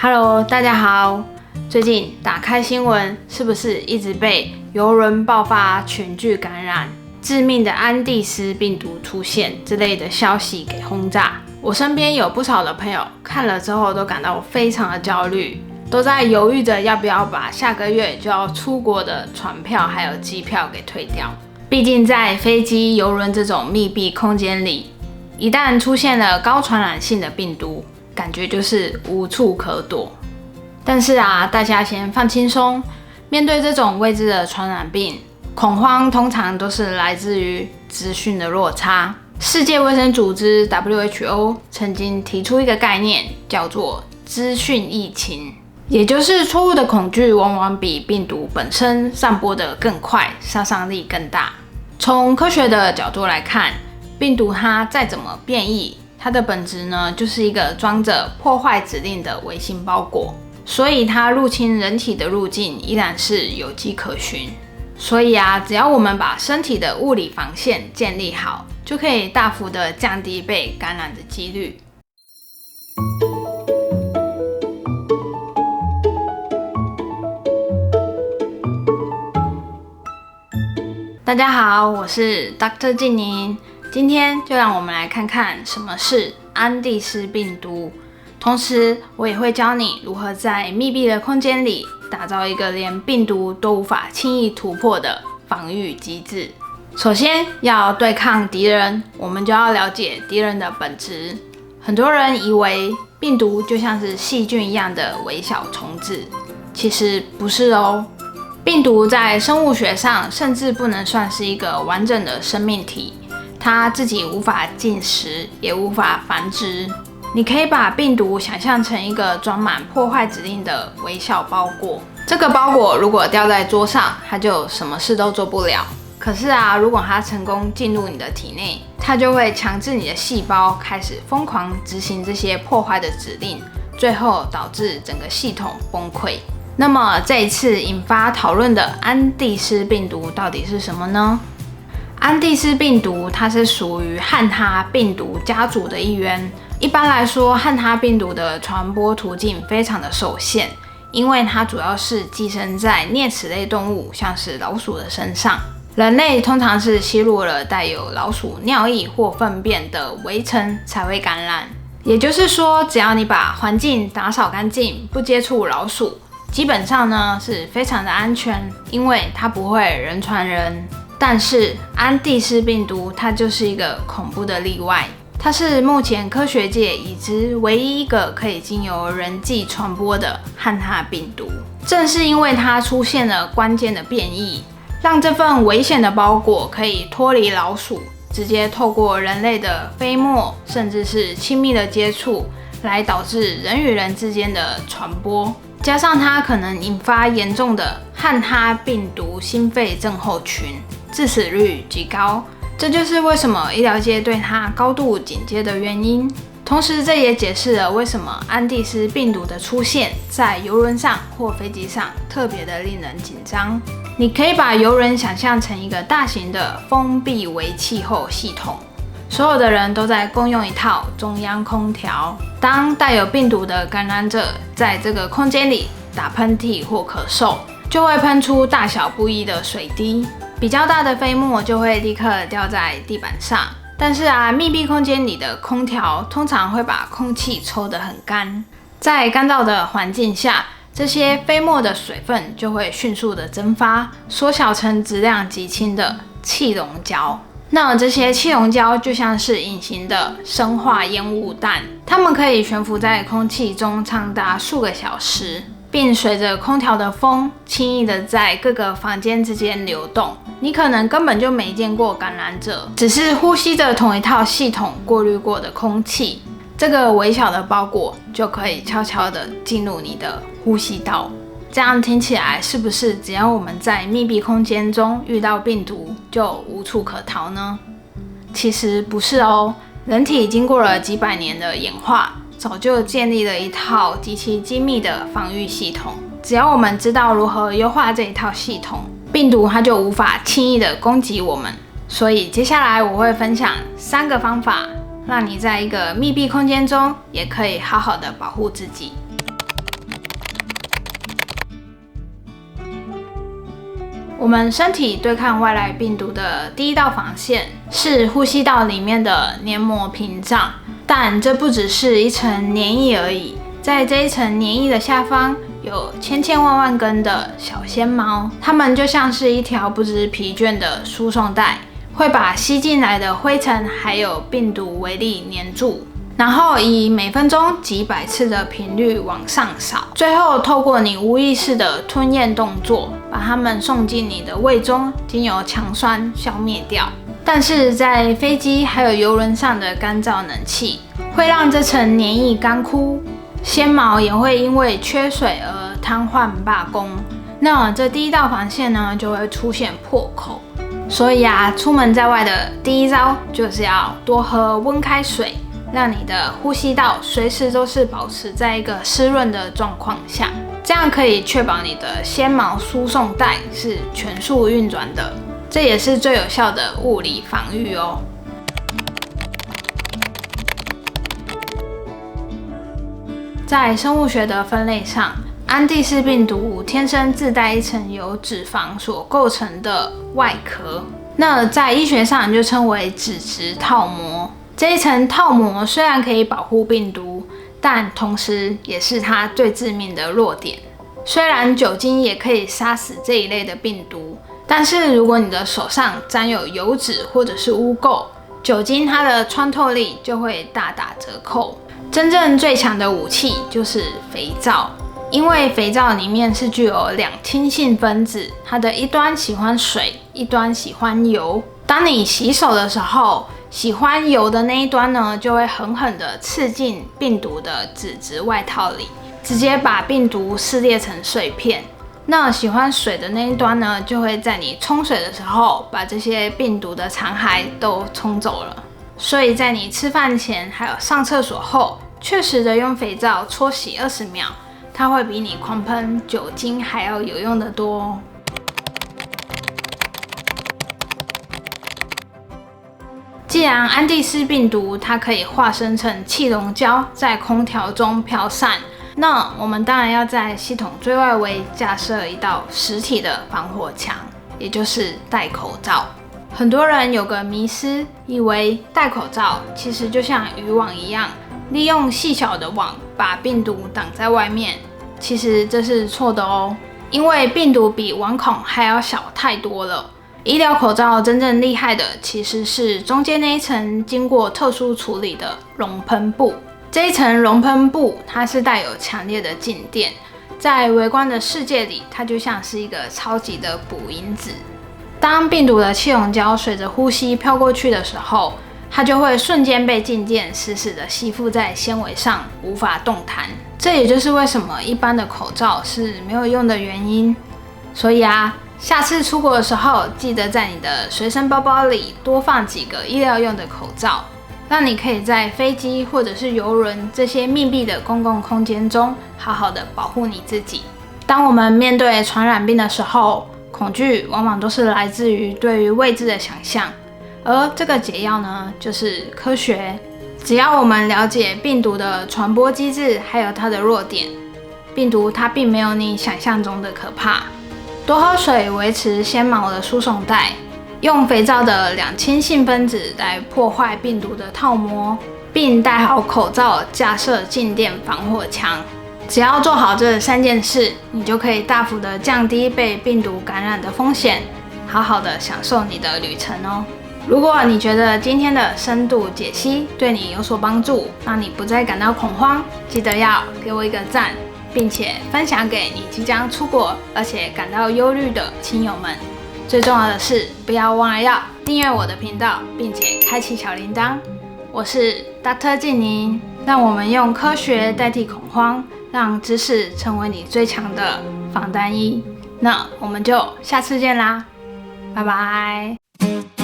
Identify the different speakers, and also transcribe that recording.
Speaker 1: Hello， 大家好。最近打開新聞，是不是一直被郵輪爆發群聚感染、致命的安第斯病毒出現之類的消息給轟炸？我身邊有不少的朋友看了之後都感到非常的焦慮，都在猶豫着要不要把下個月就要出國的船票還有機票給退掉。畢竟在飛機、郵輪這種密閉空間裡，一旦出現了高傳染性的病毒，感覺就是無處可躲。但是大家先放輕鬆，面對這種未知的傳染病，恐慌通常都是來自於資訊的落差。世界衛生組織 WHO 曾經提出一個概念，叫做資訊疫情，也就是錯誤的恐懼往往比病毒本身散播得更快，殺傷力更大。從科學的角度來看，病毒它再怎麼變異，它的本質呢，就是一個裝着破壞指令的微型包裹，所以它入侵人體的路徑依然是有跡可循。所以只要我們把身體的物理防線建立好，就可以大幅的降低被感染的幾率。大家好，我是 Dr. 靜寧，今天就讓我們來看看什麼是安第斯病毒，同時我也會教你如何在密閉的空間裡打造一個連病毒都無法輕易突破的防禦機制。首先要對抗敵人，我們就要了解敵人的本質。很多人以為病毒就像是細菌一樣的微小蟲子，其實不是哦。病毒在生物學上甚至不能算是一個完整的生命體，它自己無法進食，也無法繁殖。你可以把病毒想象成一個裝滿破壞指令的微小包裹，這個包裹如果掉在桌上，它就什麼事都做不了。可是如果它成功進入你的體內，它就會強制你的細胞開始瘋狂執行這些破壞的指令，最後導致整個系統崩潰。那麼這一次引發討論的安第斯病毒到底是什麼呢？安第斯病毒它是屬於漢他病毒家族的一員。一般來說，漢他病毒的傳播途徑非常的受限，因為它主要是寄生在齧齒類動物，像是老鼠的身上。人類通常是吸入了帶有老鼠尿液或糞便的微塵才會感染。也就是說，只要你把環境打掃乾淨，不接觸老鼠，基本上呢是非常的安全，因為它不會人傳人。但是安第斯病毒它就是一個恐怖的例外，它是目前科學界已知唯一一個可以經由人際傳播的漢他病毒。正是因為它出現了關鍵的變異，讓這份危險的包裹可以脫離老鼠，直接透過人類的飛沫甚至是親密的接觸，來導致人與人之間的傳播。加上它可能引發嚴重的漢他病毒心肺症候群，致死率極高，這就是為什麼醫療界對它高度警戒的原因。同時，這也解釋了為什麼安第斯病毒的出現在郵輪上或飛機上特別的令人緊張。你可以把郵輪想象成一個大型的封閉微氣候系統，所有的人都在共用一套中央空調。當帶有病毒的感染者在這個空間裡打噴嚏或咳嗽，就會噴出大小不一的水滴，比較大的飛沫就會立刻掉在地板上。但是密閉空間裡的空調通常會把空氣抽得很乾，在乾燥的環境下，這些飛沫的水分就會迅速的蒸發，縮小成質量極輕的氣溶膠。那這些氣溶膠就像是隱形的生化煙霧彈，它們可以懸浮在空氣中長達數個小時，並隨着空調的風輕易的在各個房間之間流動。你可能根本就沒見過感染者，只是呼吸着同一套系統過濾過的空氣，這個微小的包裹就可以悄悄的進入你的呼吸道。這樣聽起來是不是只要我們在密閉空間中遇到病毒就無處可逃呢？其實不是哦，人體經過了幾百年的演化，早就建立了一套極其精密的防禦系統。只要我們知道如何優化這一套系統，病毒它就無法輕易的攻擊我們。所以接下來我會分享3個方法，讓你在一個密閉空間中也可以好好的保護自己。我們身體對抗外來病毒的第一道防線是呼吸道裡面的黏膜屏障，但這不只是一層黏液而已，在這一層黏液的下方有千千萬萬根的小纖毛，它們就像是一條不知疲倦的輸送帶，會把吸進來的灰塵還有病毒微粒黏住，然後以每分鐘幾百次的頻率往上掃，最後透過你無意識的吞咽動作，把它們送進你的胃中，經由強酸消滅掉。但是在飛機還有郵輪上的乾燥冷氣，會讓這層黏液乾枯，纖毛也會因為缺水而癱瘓罷工。那這第一道防線呢，就會出現破口。所以啊，出門在外的第一招就是要多喝溫開水，讓你的呼吸道隨時都是保持在一個濕潤的狀況下，這樣可以確保你的纖毛輸送帶是全速運轉的，這也是最有效的物理防禦哦。在生物學的分類上，安地氏病毒天生自帶一層由脂肪所構成的外殼，那在醫學上就稱為脂質套膜。這一層套膜雖然可以保護病毒，但同時也是它最致命的弱點。雖然酒精也可以殺死這一類的病毒，但是如果你的手上沾有油脂或者是污垢，酒精它的穿透力就會大打折扣。真正最強的武器就是肥皂，因為肥皂裡面是具有兩氫性分子，它的一端喜歡水，一端喜歡油。當你洗手的时候，喜歡油的那一端呢，就會狠狠地刺進病毒的脂質外套裡，直接把病毒撕裂成碎片。那喜歡水的那一端呢，就會在你沖水的時候，把這些病毒的殘骸都沖走了。所以在你吃飯前還有上廁所後，確實的用肥皂搓洗20秒，它會比你狂噴酒精還要有用得多哦。既然安地氏病毒它可以化身成氣溶膠在空調中飄散，那我們當然要在系統最外圍架設一道實體的防火牆，也就是戴口罩。很多人有個迷思，以為戴口罩其實就像漁網一樣，利用細小的網把病毒擋在外面。其實這是錯的哦，因為病毒比網孔還要小太多了。醫療口罩真正厲害的其實是中間那一層經過特殊處理的熔噴布。這一層熔噴布它是帶有強烈的靜電，在微觀的世界裡，它就像是一個超級的捕影子。當病毒的氣溶膠隨着呼吸飄過去的時候，它就會瞬間被靜電死死的吸附在纖維上，無法動彈。這也就是為什麼一般的口罩是沒有用的原因。所以啊，下次出國的時候，記得在你的隨身包包裡多放幾個醫療用的口罩，讓你可以在飛機或者是郵輪這些密閉的公共空間中，好好的保護你自己。當我們面對傳染病的時候，恐懼往往都是來自於對於未知的想象，而這個解藥呢，就是科學。只要我們了解病毒的傳播機制，還有它的弱點，病毒它並沒有你想象中的可怕。多喝水維持纖毛的輸送帶，用肥皂的兩氫性分子來破壞病毒的套膜，並戴好口罩，架設靜電防火牆。只要做好這3件事，你就可以大幅的降低被病毒感染的風險，好好的享受你的旅程哦。如果你覺得今天的深度解析對你有所幫助，讓你不再感到恐慌，記得要給我一個讚，並且分享給你即將出國而且感到憂慮的親友們。最重要的是，不要忘了要訂閱我的頻道，並且開啟小鈴鐺。我是 Dr. 靜寧，讓我們用科學代替恐慌，讓知識成為你最強的防彈衣。那我們就下次見啦，拜拜。